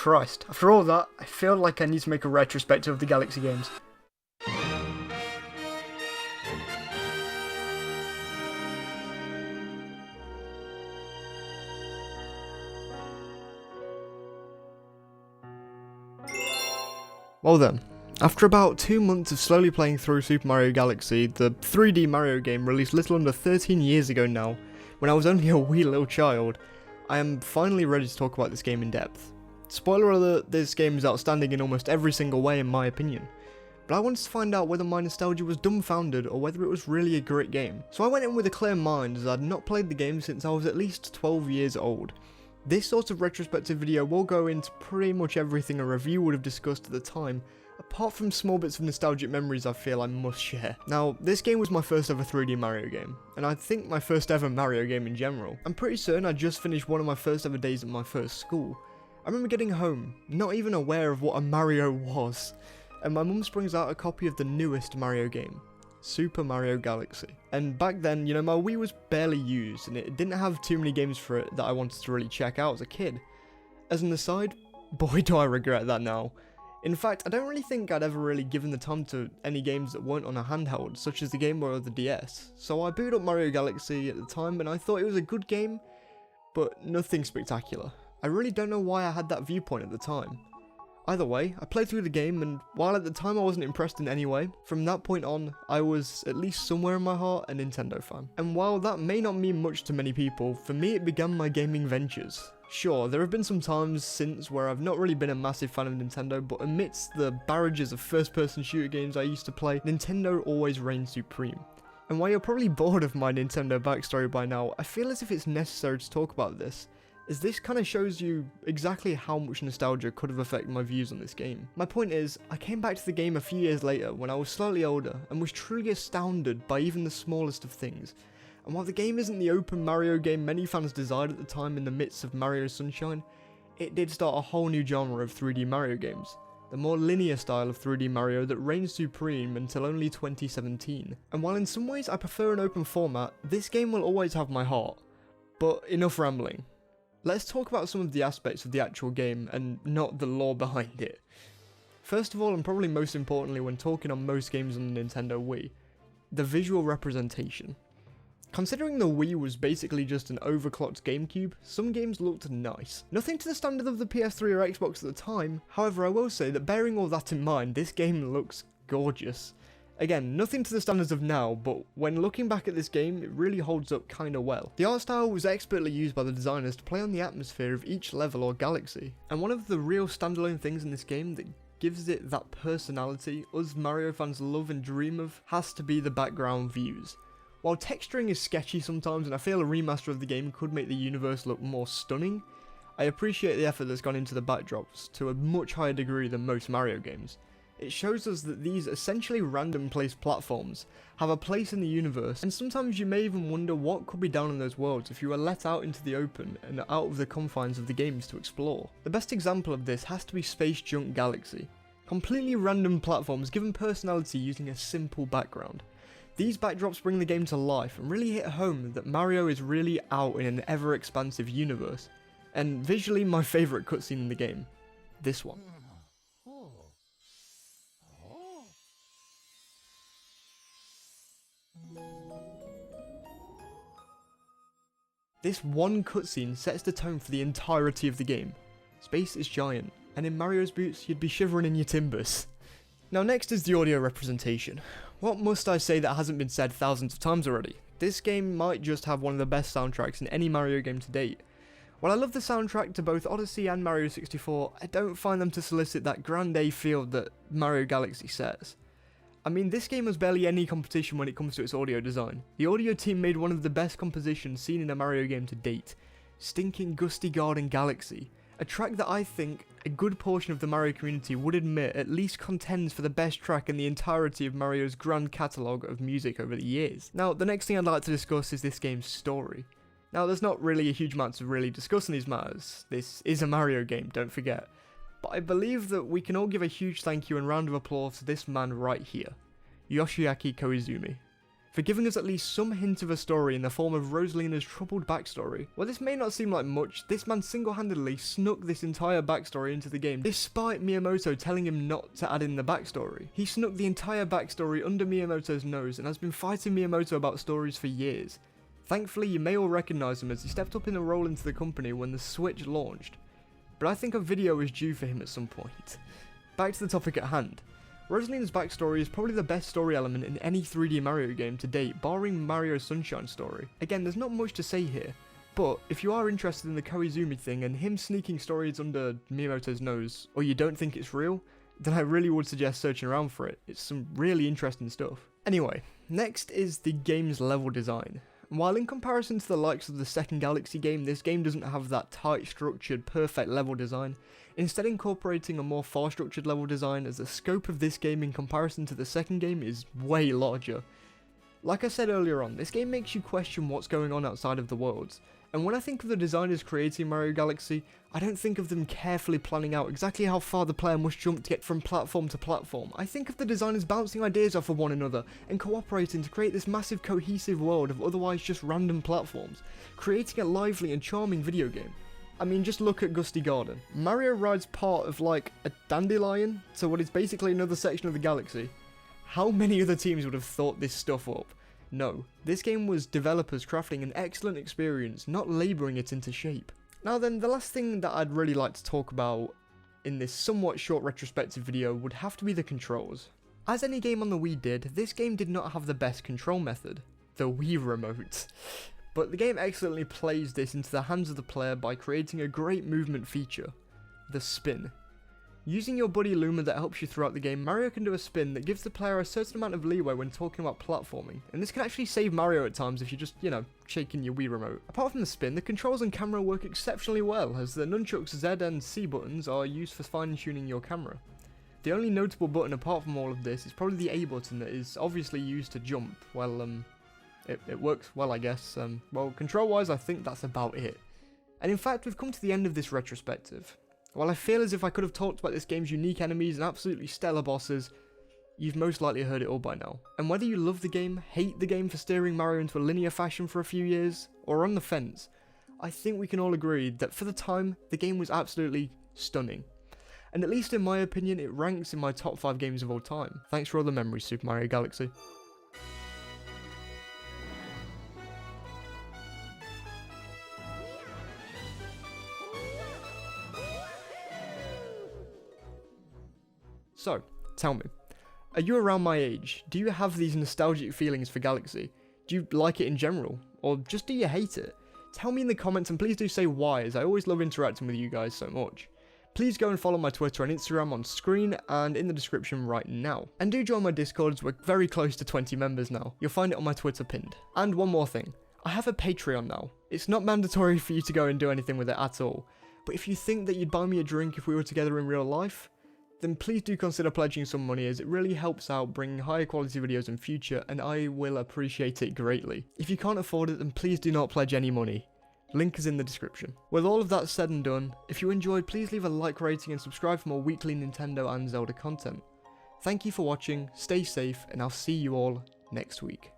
Christ, after all that, I feel like I need to make a retrospective of the Galaxy games. Well then, after about 2 months of slowly playing through Super Mario Galaxy, the 3D Mario game released little under 13 years ago now, when I was only a wee little child, I am finally ready to talk about this game in depth. Spoiler alert, this game is outstanding in almost every single way in my opinion, but I wanted to find out whether my nostalgia was dumbfounded or whether it was really a great game. So I went in with a clear mind as I'd not played the game since I was at least 12 years old. This sort of retrospective video will go into pretty much everything a review would have discussed at the time, apart from small bits of nostalgic memories I feel I must share. Now, this game was my first ever 3D Mario game, and I think my first ever Mario game in general. I'm pretty certain I just finished one of my first ever days at my first school. I remember getting home, not even aware of what a Mario was, and my mum brings out a copy of the newest Mario game, Super Mario Galaxy. And back then, you know, my Wii was barely used, and it didn't have too many games for it that I wanted to really check out as a kid. As an aside, boy do I regret that now. In fact, I don't really think I'd ever really given the time to any games that weren't on a handheld, such as the Game Boy or the DS. So I booted up Mario Galaxy at the time, and I thought it was a good game, but nothing spectacular. I really don't know why I had that viewpoint at the time. Either way, I played through the game, and while at the time I wasn't impressed in any way, from that point on, I was, at least somewhere in my heart, a Nintendo fan. And while that may not mean much to many people, for me it began my gaming ventures. Sure, there have been some times since where I've not really been a massive fan of Nintendo, but amidst the barrages of first-person shooter games I used to play, Nintendo always reigned supreme. And while you're probably bored of my Nintendo backstory by now, I feel as if it's necessary to talk about this, as this kind of shows you exactly how much nostalgia could have affected my views on this game. My point is, I came back to the game a few years later when I was slightly older and was truly astounded by even the smallest of things. And while the game isn't the open Mario game many fans desired at the time in the midst of Mario Sunshine, it did start a whole new genre of 3D Mario games. The more linear style of 3D Mario that reigned supreme until only 2017. And while in some ways I prefer an open format, this game will always have my heart. But enough rambling. Let's talk about some of the aspects of the actual game, and not the lore behind it. First of all, and probably most importantly when talking on most games on the Nintendo Wii, the visual representation. Considering the Wii was basically just an overclocked GameCube, some games looked nice. Nothing to the standard of the PS3 or Xbox at the time, however I will say that bearing all that in mind, this game looks gorgeous. Again, nothing to the standards of now, but when looking back at this game, it really holds up kinda well. The art style was expertly used by the designers to play on the atmosphere of each level or galaxy, and one of the real standalone things in this game that gives it that personality us Mario fans love and dream of has to be the background views. While texturing is sketchy sometimes and I feel a remaster of the game could make the universe look more stunning, I appreciate the effort that's gone into the backdrops to a much higher degree than most Mario games. It shows us that these essentially random placed platforms have a place in the universe, and sometimes you may even wonder what could be down in those worlds if you were let out into the open and out of the confines of the games to explore. The best example of this has to be Space Junk Galaxy. Completely random platforms given personality using a simple background. These backdrops bring the game to life and really hit home that Mario is really out in an ever-expansive universe. And visually my favourite cutscene in the game. This one. This one cutscene sets the tone for the entirety of the game. Space is giant, and in Mario's boots you'd be shivering in your timbers. Now next is the audio representation. What must I say that hasn't been said thousands of times already? This game might just have one of the best soundtracks in any Mario game to date. While I love the soundtrack to both Odyssey and Mario 64, I don't find them to solicit that grande feel that Mario Galaxy sets. I mean, this game has barely any competition when it comes to its audio design. The audio team made one of the best compositions seen in a Mario game to date, Stinking Gusty Garden Galaxy, a track that I think a good portion of the Mario community would admit at least contends for the best track in the entirety of Mario's grand catalogue of music over the years. Now, the next thing I'd like to discuss is this game's story. Now, there's not really a huge amount to really discuss in these matters. This is a Mario game, don't forget. But I believe that we can all give a huge thank you and round of applause to this man right here, Yoshiaki Koizumi. for giving us at least some hint of a story in the form of Rosalina's troubled backstory. While this may not seem like much, this man single-handedly snuck this entire backstory into the game, despite Miyamoto telling him not to add in the backstory. He snuck the entire backstory under Miyamoto's nose and has been fighting Miyamoto about stories for years. Thankfully, you may all recognise him as he stepped up in a role into the company when the Switch launched, but I think a video is due for him at some point. Back to the topic at hand. Rosalina's backstory is probably the best story element in any 3D Mario game to date, barring Mario's Sunshine story. Again, there's not much to say here, but if you are interested in the Koizumi thing and him sneaking stories under Miyamoto's nose, or you don't think it's real, then I really would suggest searching around for it. It's some really interesting stuff. Anyway, next is the game's level design. While in comparison to the likes of the second Galaxy game, this game doesn't have that tight structured, perfect level design, instead incorporating a more far structured level design, as the scope of this game in comparison to the second game is way larger. Like I said earlier on, this game makes you question what's going on outside of the worlds, and when I think of the designers creating Mario Galaxy, I don't think of them carefully planning out exactly how far the player must jump to get from platform to platform. I think of the designers bouncing ideas off of one another and cooperating to create this massive cohesive world of otherwise just random platforms, creating a lively and charming video game. I mean, just look at Gusty Garden. Mario rides part of like a dandelion to what is basically another section of the galaxy. How many other teams would have thought this stuff up? No, this game was developers crafting an excellent experience, not labouring it into shape. Now then, the last thing that I'd really like to talk about in this somewhat short retrospective video would have to be the controls. As any game on the Wii did, this game did not have the best control method, the Wii Remote. But the game excellently plays this into the hands of the player by creating a great movement feature, the spin. Using your buddy Luma that helps you throughout the game, Mario can do a spin that gives the player a certain amount of leeway when talking about platforming, and this can actually save Mario at times if you're just, shaking your Wii Remote. Apart from the spin, the controls and camera work exceptionally well, as the nunchuck's Z and C buttons are used for fine-tuning your camera. The only notable button apart from all of this is probably the A button that is obviously used to jump. Well, it works well, I guess. Well, control-wise, I think that's about it. And in fact, we've come to the end of this retrospective. While I feel as if I could have talked about this game's unique enemies and absolutely stellar bosses, you've most likely heard it all by now. And whether you love the game, hate the game for steering Mario into a linear fashion for a few years, or are on the fence, I think we can all agree that for the time, the game was absolutely stunning. And at least in my opinion, it ranks in my top 5 games of all time. Thanks for all the memories, Super Mario Galaxy. So, tell me, are you around my age? Do you have these nostalgic feelings for Galaxy? Do you like it in general? Or just do you hate it? Tell me in the comments, and please do say why, as I always love interacting with you guys so much. Please go and follow my Twitter and Instagram on screen and in the description right now. And do join my Discord, as we're very close to 20 members now. You'll find it on my Twitter pinned. And one more thing, I have a Patreon now. It's not mandatory for you to go and do anything with it at all, but if you think that you'd buy me a drink if we were together in real life, then please do consider pledging some money, as it really helps out bringing higher quality videos in future, and I will appreciate it greatly. If you can't afford it, then please do not pledge any money. Link is in the description. With all of that said and done, if you enjoyed, please leave a like rating and subscribe for more weekly Nintendo and Zelda content. Thank you for watching, stay safe, and I'll see you all next week.